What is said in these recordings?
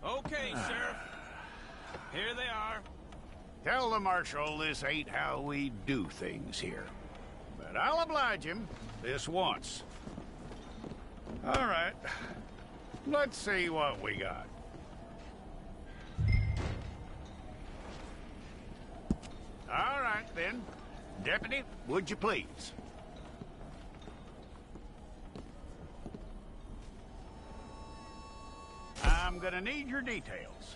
Okay, Sheriff. Here they are. Tell the Marshal this ain't how we do things here. But I'll oblige him this once. All right. Let's see what we got. All right, then. Deputy, would you please? I'm gonna need your details.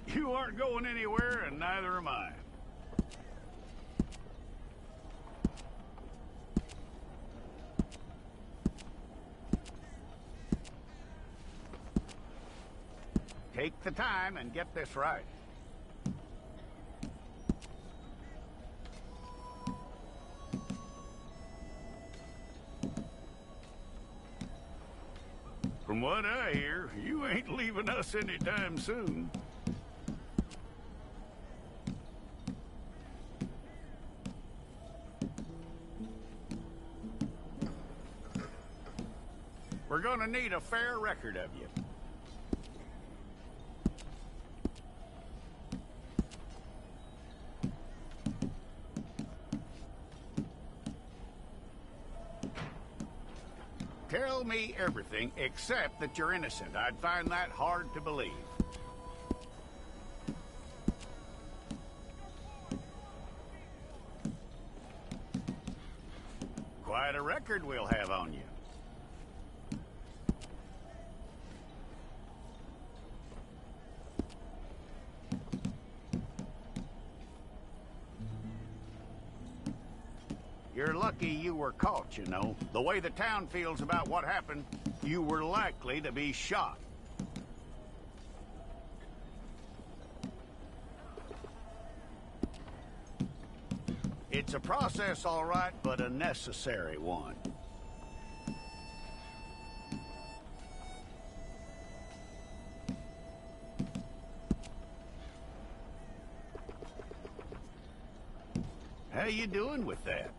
You aren't going anywhere, and neither am I. Take the time and get this right. From what I hear, you ain't leaving us anytime soon. We're gonna need a fair record of you. Tell me everything except that you're innocent. I'd find that hard to believe. Quite a record we'll have on you. You're lucky you were caught, you know. The way the town feels about what happened, you were likely to be shot. It's a process, all right, but a necessary one. How you doing with that?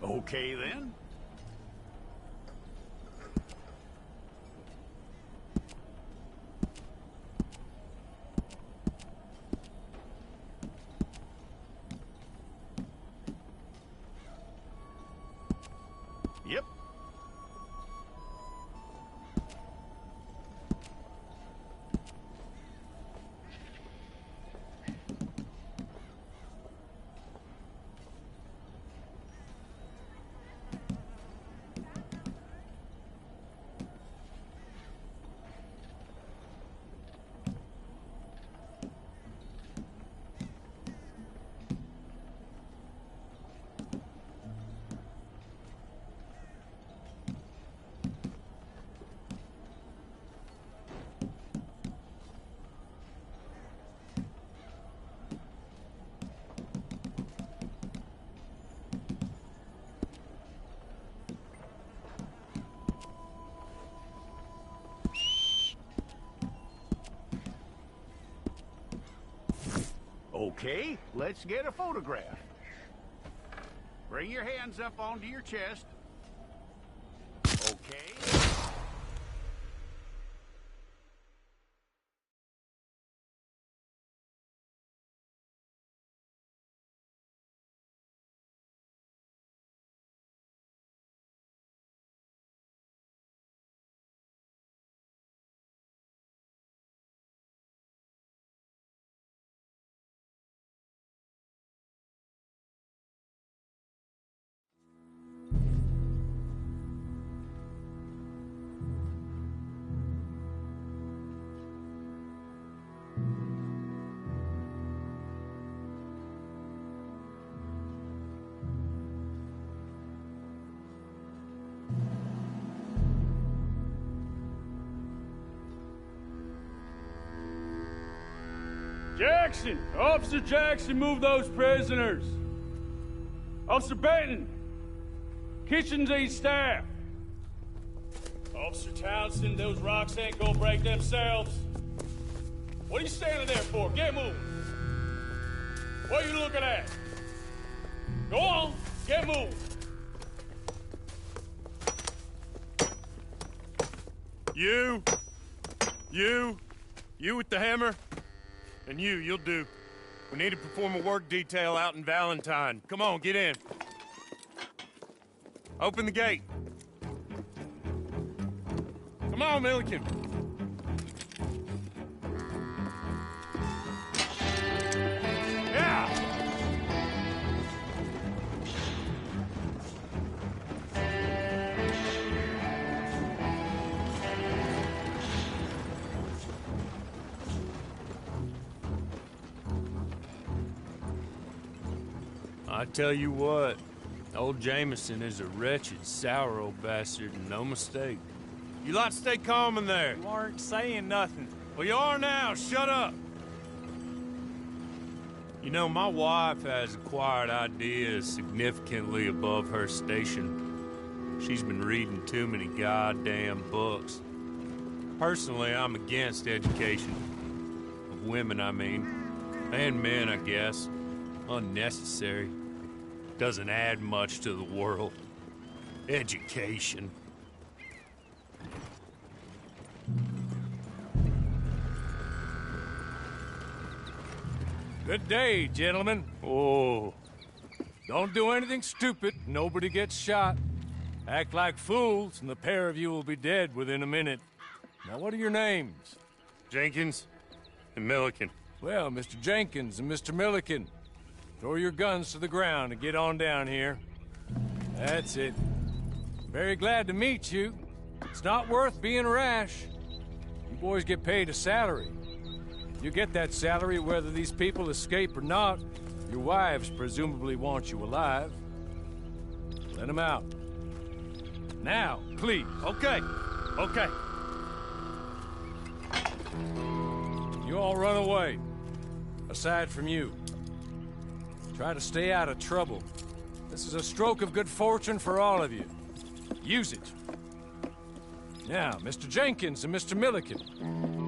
Okay, then. Yep. Okay, let's get a photograph. Bring your hands up onto your chest. Okay. Jackson! Officer Jackson, move those prisoners! Officer Benton! Kitchens ain't staff! Officer Townsend, those rocks ain't gonna break themselves. What are you standing there for? Get moving! What are you looking at? Go on, get moving! You with the hammer? And you'll do. We need to perform a work detail out in Valentine. Come on, get in. Open the gate. Come on, Milliken. Yeah! I tell you what, old Jameson is a wretched, sour old bastard, and no mistake. You lot stay calm in there. You aren't saying nothing. Well, you are now. Shut up. You know, my wife has acquired ideas significantly above her station. She's been reading too many goddamn books. Personally, I'm against education. Of women, I mean. And men, I guess. Unnecessary. Doesn't add much to the world. Education. Good day, gentlemen. Oh. Don't do anything stupid. Nobody gets shot. Act like fools, and the pair of you will be dead within a minute. Now, what are your names? Jenkins and Milliken. Well, Mr. Jenkins and Mr. Milliken, throw your guns to the ground and get on down here. That's it. Very glad to meet you. It's not worth being rash. You boys get paid a salary. You get that salary whether these people escape or not. Your wives presumably want you alive. Let them out. Now, please. Okay. You all run away. Aside from you. Try to stay out of trouble. This is a stroke of good fortune for all of you. Use it. Now, Mr. Jenkins and Mr. Milliken,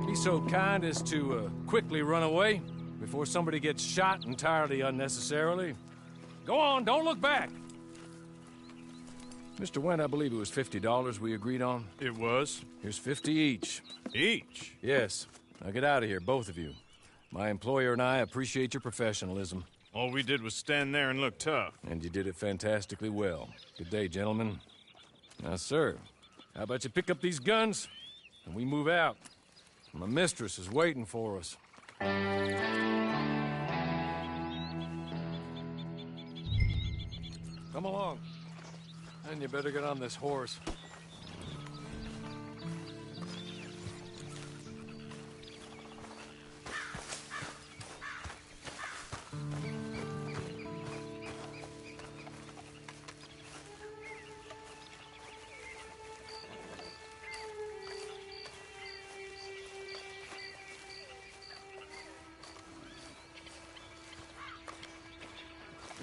be so kind as to quickly run away before somebody gets shot entirely unnecessarily. Go on, don't look back. Mr. Wendt, I believe it was $50 we agreed on. It was. Here's 50 each. Each? Yes. Now get out of here, both of you. My employer and I appreciate your professionalism. All we did was stand there and look tough. And you did it fantastically well. Good day, gentlemen. Now, sir, how about you pick up these guns and we move out? My mistress is waiting for us. Come along. And you better get on this horse.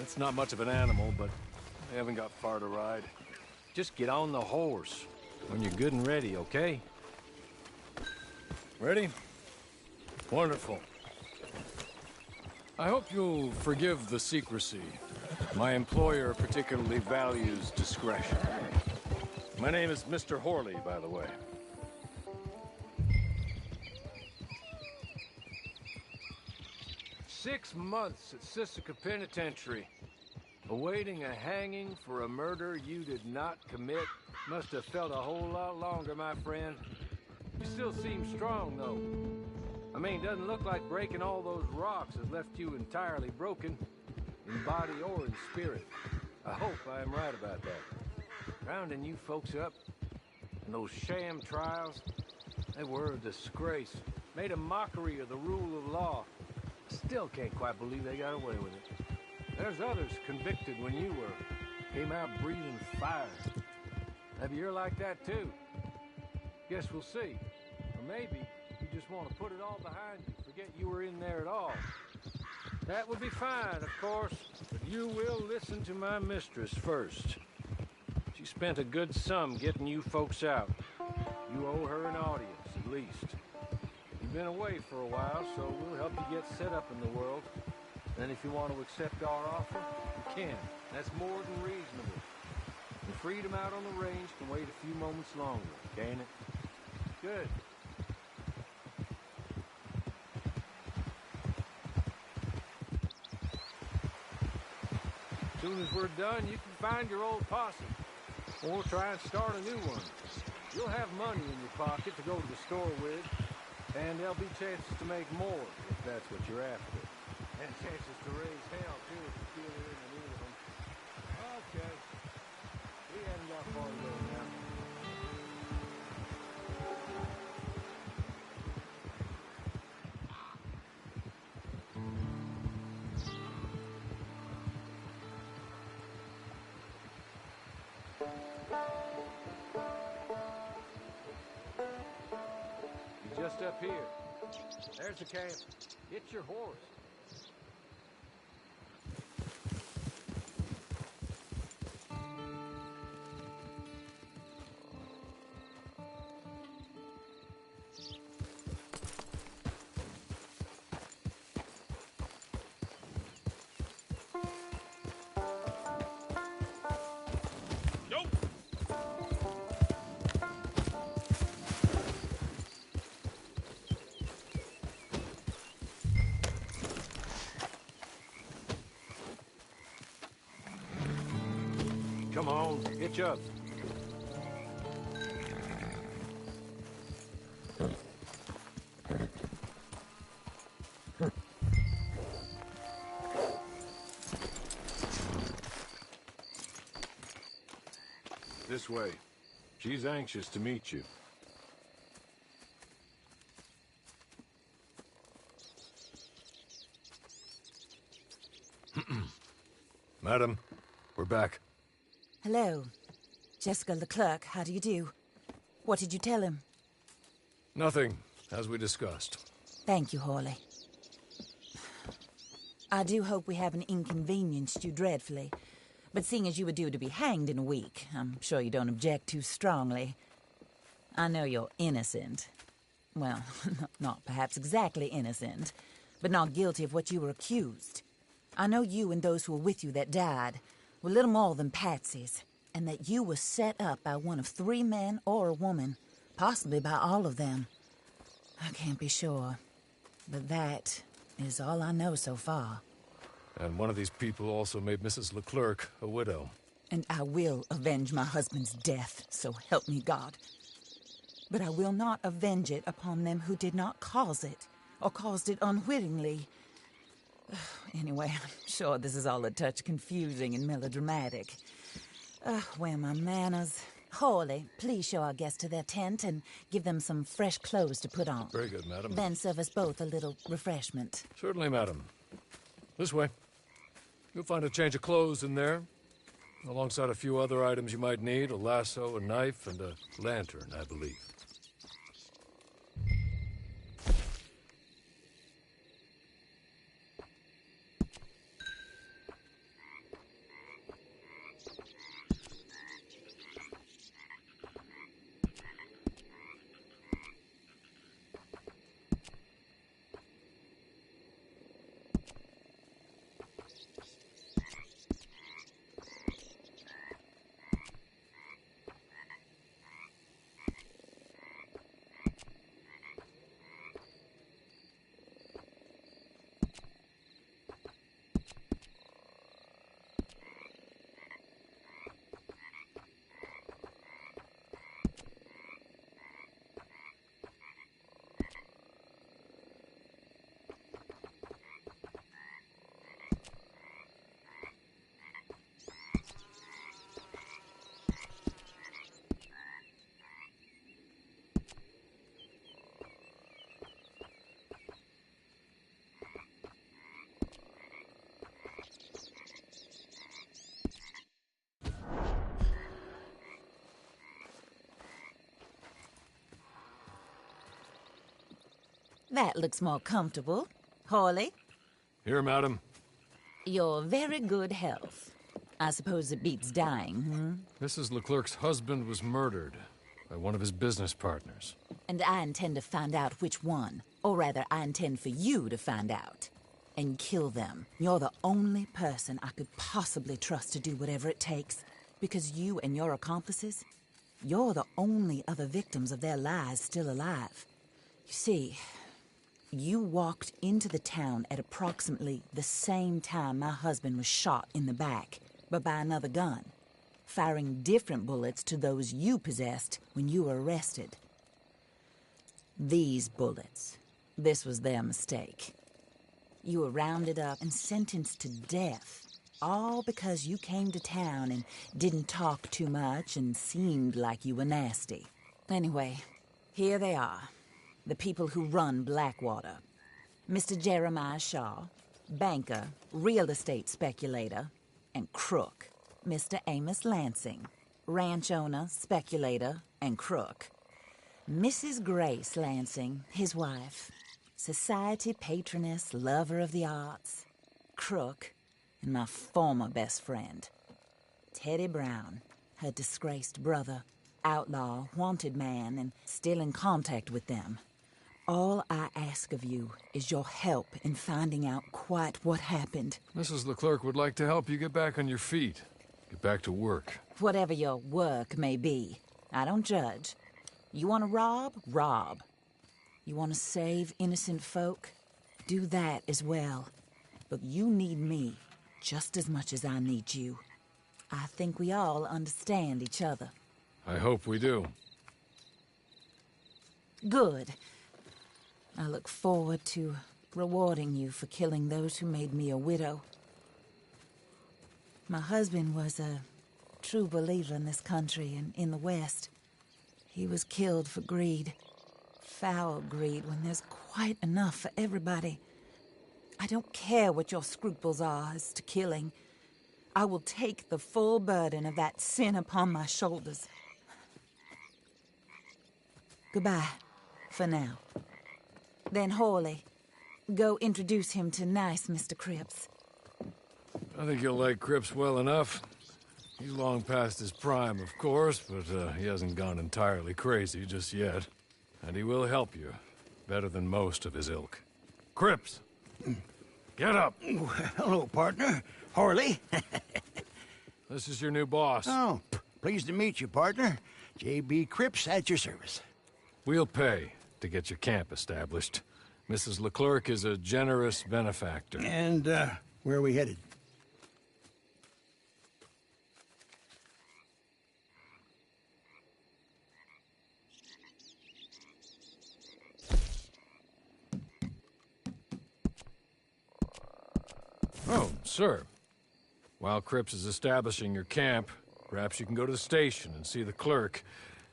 It's not much of an animal, but I haven't got far to ride. Just get on the horse when you're good and ready, okay? Ready? Wonderful. I hope you'll forgive the secrecy. My employer particularly values discretion. My name is Mr. Horley, by the way. "6 months at Sisika Penitentiary, awaiting a hanging for a murder you did not commit. Must have felt a whole lot longer, my friend. You still seem strong, though. I mean, doesn't look like breaking all those rocks has left you entirely broken, in body or in spirit. I hope I am right about that. Rounding you folks up, and those sham trials, they were a disgrace. Made a mockery of the rule of law. Still can't quite believe they got away with it. There's others convicted when you were. Came out breathing fire. Maybe you're like that too. Guess we'll see. Or maybe you just want to put it all behind you. forget you were in there at all. That would be fine, of course, but you will listen to my mistress first. She spent a good sum getting you folks out. You owe her an audience, at least. You've been away for a while, so we'll help you get set up in the world. And if you want to accept our offer, you can. That's more than reasonable. The freedom out on the range can wait a few moments longer, can't it? Good. As soon as we're done, you can find your old posse. Or try and start a new one. You'll have money in your pocket to go to the store with, and there'll be chances to make more, if that's what you're after. And chances to raise hell, too, if you feel you're in the need of them. Okay. We haven't got far to go now. You're just up here. There's the camp. Get your horse. Come on, hitch up. This way. She's anxious to meet you. Madam, we're back. Hello. Jessica Leclerc, how do you do? What did you tell him? Nothing, as we discussed. Thank you, Hawley. I do hope we haven't inconvenienced you dreadfully. But seeing as you were due to be hanged in a week, I'm sure you don't object too strongly. I know you're innocent. Well, not perhaps exactly innocent, but not guilty of what you were accused. I know you and those who were with you that died were little more than patsies, and that you were set up by one of 3 men or a woman, possibly by all of them. I can't be sure, but that is all I know so far. And one of these people also made Mrs. Leclerc a widow. And I will avenge my husband's death, so help me God. But I will not avenge it upon them who did not cause it, or caused it unwittingly. Anyway, I'm sure this is all a touch confusing and melodramatic. Where are my manners? Hawley, please show our guests to their tent and give them some fresh clothes to put on. Very good, madam. Then serve us both a little refreshment. Certainly, madam. This way. You'll find a change of clothes in there, alongside a few other items you might need, a lasso, a knife, and a lantern, I believe. That looks more comfortable. Hawley, Here, madam. your very good health. I suppose it beats dying, Mrs. Leclerc's husband was murdered by one of his business partners. And I intend to find out which one. Or rather, I intend for you to find out. And kill them. You're the only person I could possibly trust to do whatever it takes. Because you and your accomplices, you're the only other victims of their lies still alive. You see, you walked into the town at approximately the same time my husband was shot in the back, but by another gun, firing different bullets to those you possessed when you were arrested. These bullets, this was their mistake. You were rounded up and sentenced to death, all because you came to town and didn't talk too much and seemed like you were nasty. Anyway, here they are, the people who run Blackwater. Mr. Jeremiah Shaw, banker, real estate speculator, and crook. Mr. Amos Lansing, ranch owner, speculator, and crook. Mrs. Grace Lansing, his wife, society patroness, lover of the arts, crook, and my former best friend. Teddy Brown, her disgraced brother, outlaw, wanted man, and still in contact with them. All I ask of you is your help in finding out quite what happened. Mrs. Leclerc would like to help you get back on your feet. Get back to work. Whatever your work may be, I don't judge. You want to rob? Rob. You want to save innocent folk? Do that as well. But you need me just as much as I need you. I think we all understand each other. I hope we do. Good. I look forward to rewarding you for killing those who made me a widow. My husband was a true believer in this country and in the West. He was killed for greed. Foul greed when there's quite enough for everybody. I don't care what your scruples are as to killing. I will take the full burden of that sin upon my shoulders. Goodbye, for now. Then Hawley, go introduce him to nice Mr. Cripps. I think you'll like Cripps well enough. He's long past his prime, of course, but he hasn't gone entirely crazy just yet. And he will help you, better than most of his ilk. Cripps! Get up! Hello, partner. Hawley. This is your new boss. Oh, pleased to meet you, partner. J.B. Cripps at your service. We'll pay to get your camp established. Mrs. Leclerc is a generous benefactor. And, where are we headed? Oh, sir. While Cripps is establishing your camp, perhaps you can go to the station and see the clerk,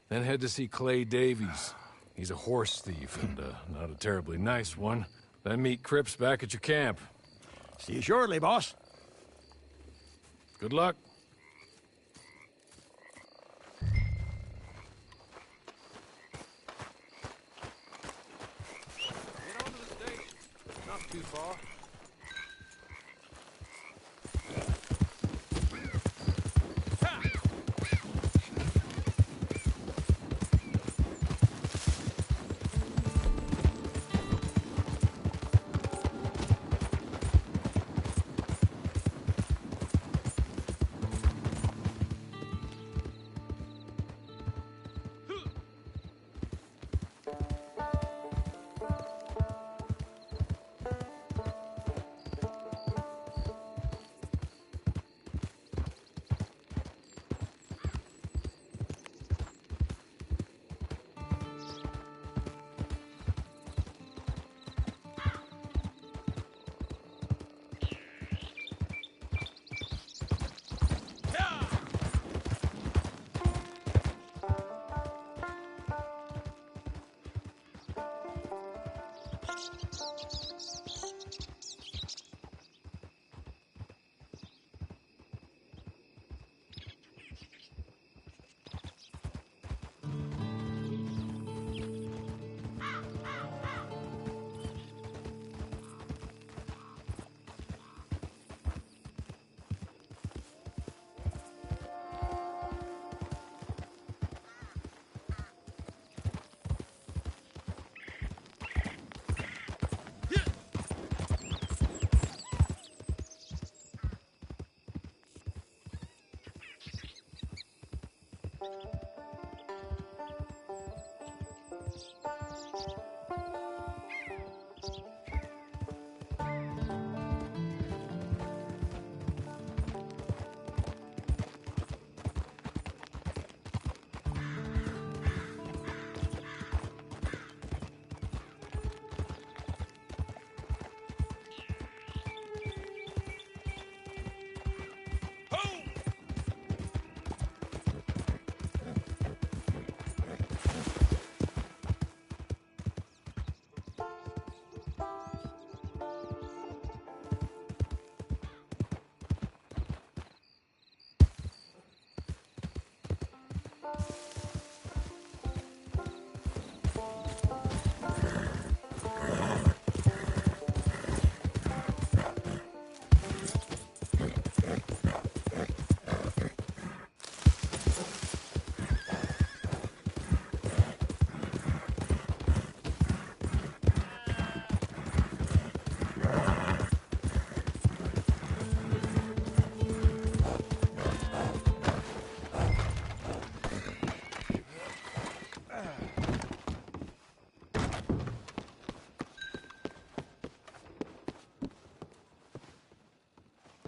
then head to see Clay Davies. He's a horse thief, and not a terribly nice one. Then meet Cripps back at your camp. See you shortly, boss. Good luck. Get on to the station. Not too far.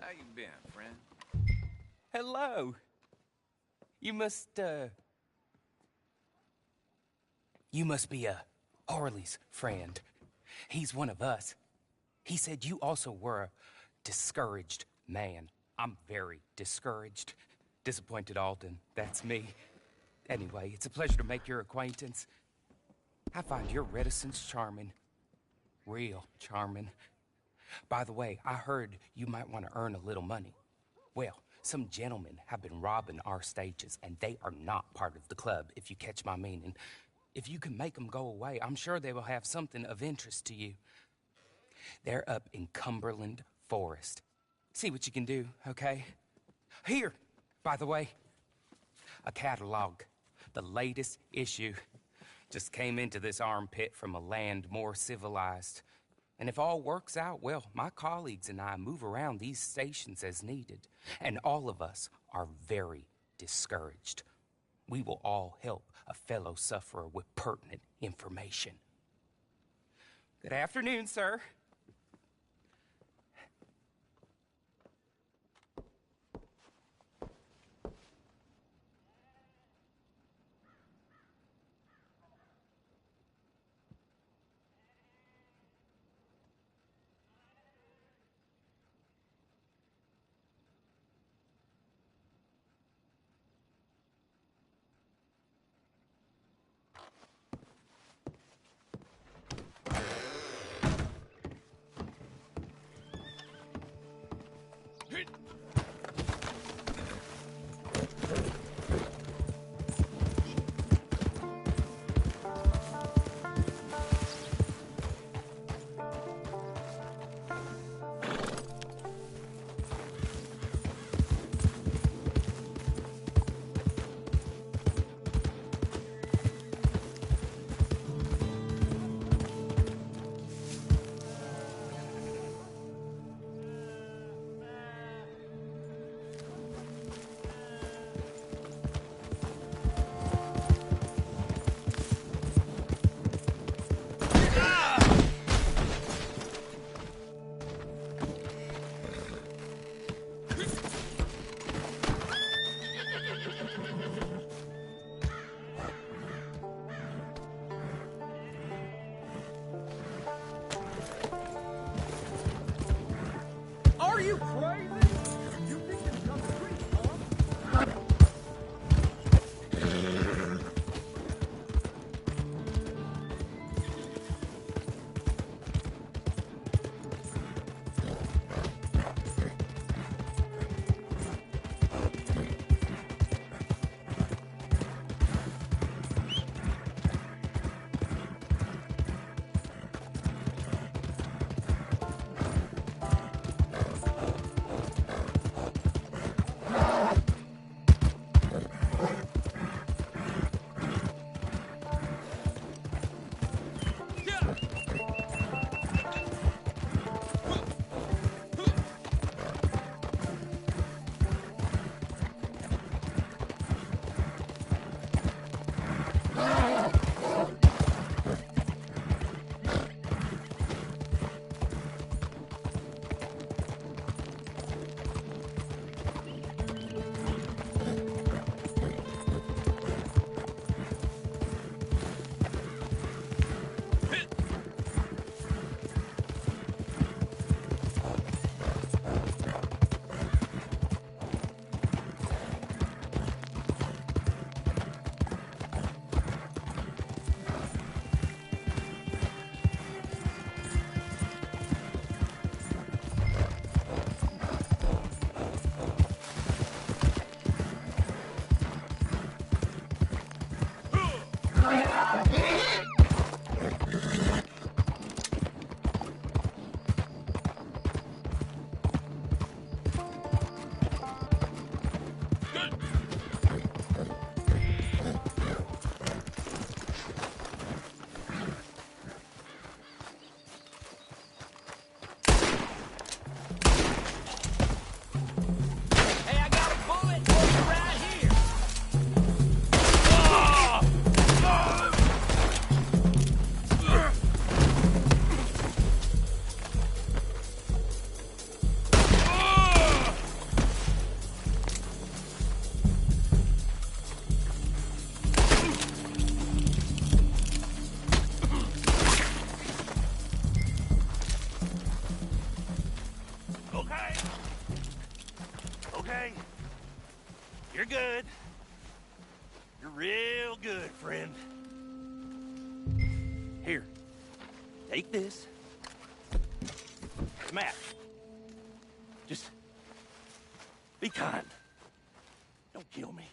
How you been, friend? Hello. You must be Harley's friend. He's one of us. He said you also were a discouraged man. I'm very discouraged. Disappointed Alden, that's me. Anyway, it's a pleasure to make your acquaintance. I find your reticence charming. Real charming. By the way, I heard you might want to earn a little money. Well, some gentlemen have been robbing our stages, and they are not part of the club, if you catch my meaning. If you can make them go away, I'm sure they will have something of interest to you. They're up in Cumberland Forest. See what you can do, okay? Here, by the way, a catalog. The latest issue. Just came into this armpit from a land more civilized. And if all works out, well, my colleagues and I move around these stations as needed. And all of us are very discouraged. We will all help a fellow sufferer with pertinent information. Good afternoon, sir. Hoqain. You're good. You're real good, friend. Here, take this. Matt, just be kind. Don't kill me.